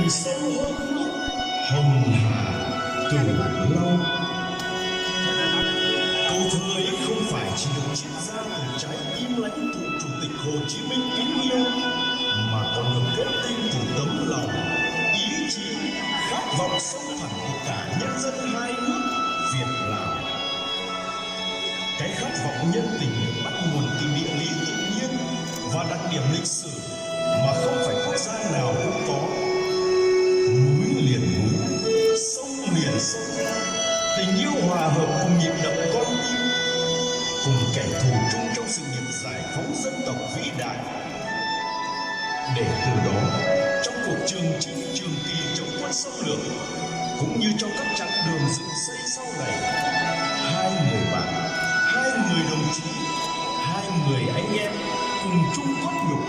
tình sâu hơn nước hồng hà từ lâu. Câu thơ ấy không phải chỉ được triết ra từ trái tim lãnh tụ Chủ tịch Hồ Chí Minh kính yêu, mà còn được kết tinh từ tấm lòng, ý chí, khát vọng sâu thẳm của cả nhân dân hai nước Việt Lào. Cái khát vọng nhân tình được bắt nguồn từ địa lý tự nhiên và đặc điểm lịch sử mà không phải quốc gia nào cũng có. Núi liền núi, sông liền sông, tình yêu hòa hợp cùng nhịp đập con tim, cùng kẻ thù chung trong sự nghiệp giải phóng dân tộc vĩ đại. Để từ đó, trong cuộc trường chinh trường kỳ chống quân xâm lược, cũng như trong các chặng đường dựng xây sau này, hai người bạn, hai người đồng chí, hai người anh em cùng chung cốt nhục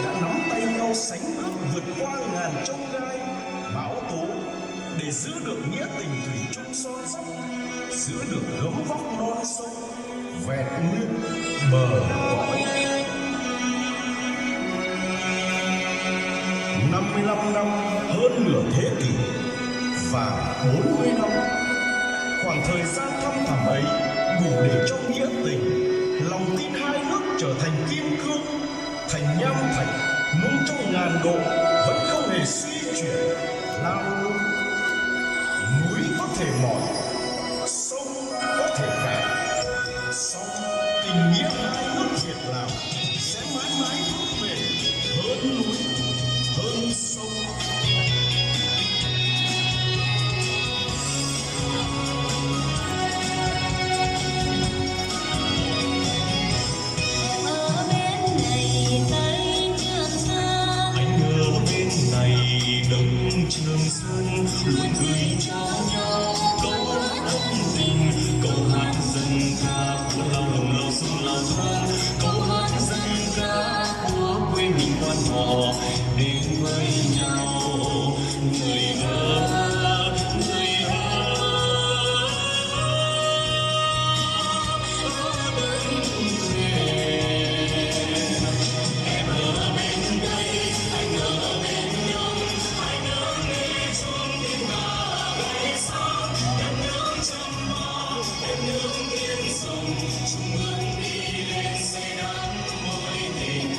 đã nắm tay nhau sánh bước vượt qua ngàn chông gai, bão tố để giữ được nghĩa tình thủy chung son sắt, giữ được gấm vóc non sông vẹn nguyên bờ cõi. 55 năm, hơn nửa thế kỷ và 40 năm, khoảng thời gian thăm thẳm ấy đủ để cho nghĩa tình, lòng tin hai nước trở thành kim cương, thành nham thạch nung trong ngàn độ vẫn không hề suy chuyển lao lung. Núi có thể mỏi, sông có thể cạn, song tình nghĩa hai nước Việt Lào sẽ mãi mãi vững bền hơn núi, hơn sông. Ở bên này Tây Trường Sơn, Anh ở bên này Đông Trường Sơn, luôn gửi cho nhau câu ân tình, câu hát dân ca của lao động lao sông lao thang, câu hát dân ca của quê mình quan họ đến với nhau. Người ơi, người ơi, ở đây về. Em ở bên đây, anh ở bên đông, hai nước đi chung đi ngả về sau. Em nước trong mơ, em nước yên rồng, chung bước đi lên xây đắp mối tình.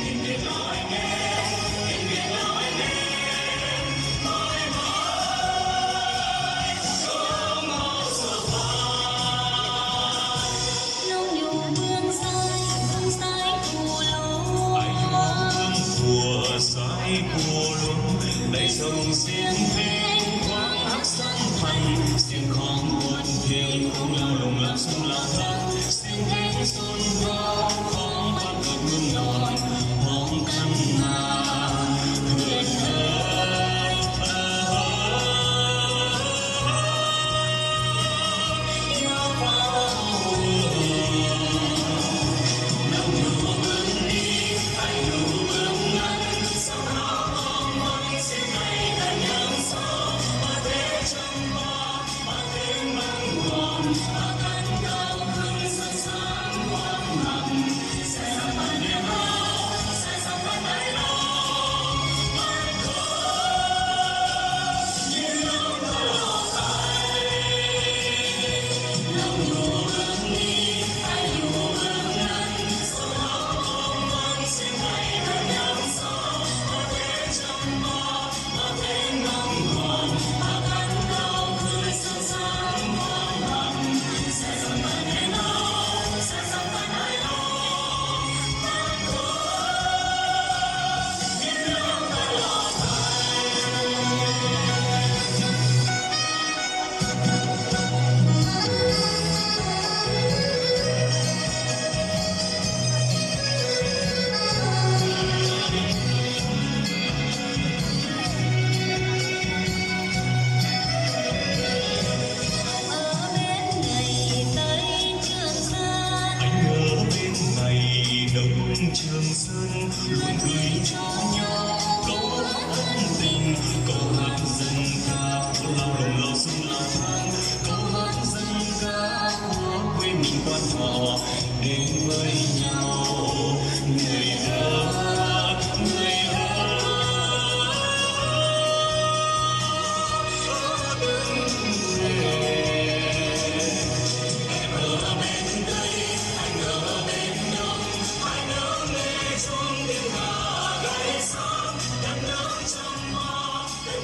Tình Việt Lào anh em, tình Việt Lào anh em, mãi mãi không bao giờ phai. nông nhũ vương sai cù lô. Anh mong của sái của luôn đầy sông xiên thêm khoáng hát sân thành xiên khóm buồn phiền không lao lùng làm sông lao thang xiên thêm xuân cao khóm bắt được mương ngòi hóm khăn hà huyền ơi nhau bao nằm ngửa bước đi anh đủ bước ngắn sau đó mong mỏi xin ngày đã nhớ sâu mà thế trong mơ mà thế mong ngòn mà cánh cao hơn sân sáng quang nặng Hãy